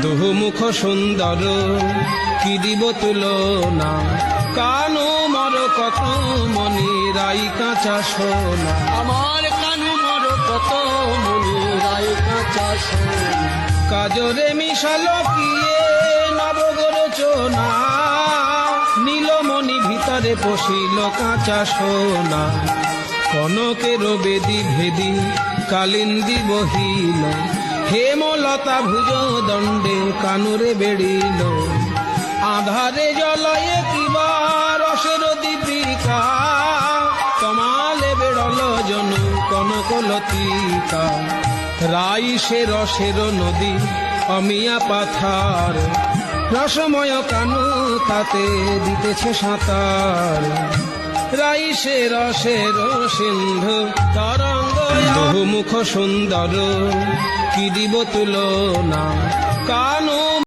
দুহুমুখ সুন্দর কি দিব তুলনা, কানু মর কত মনি রাই কাঁচা সোনা। আমার কানু মর কত মনি রাই কাঁচা সোনা। কাজরে মিশালো কিয়ে নবগরচনা, নীলমণি ভিতরে পশিল কাঁচা সোনা। কনকের বেদি ভেদি কালিন্দি বহিল, হেমলতা ভুজ দণ্ডে কানুরে বেড়িল। আধারে জলয়ে কিবা রসের দীপিকা, তমালে বেড়ল জনু কনকলতিকা। রাই সে রসের নদী অমিয়া পাথার, রসময় কানু তাতে দিতেছে সাঁতার। রাই সে রসের সিন্ধু তরঙ্গ, বহুমুখ সুন্দর কি দিব তুলনা, কার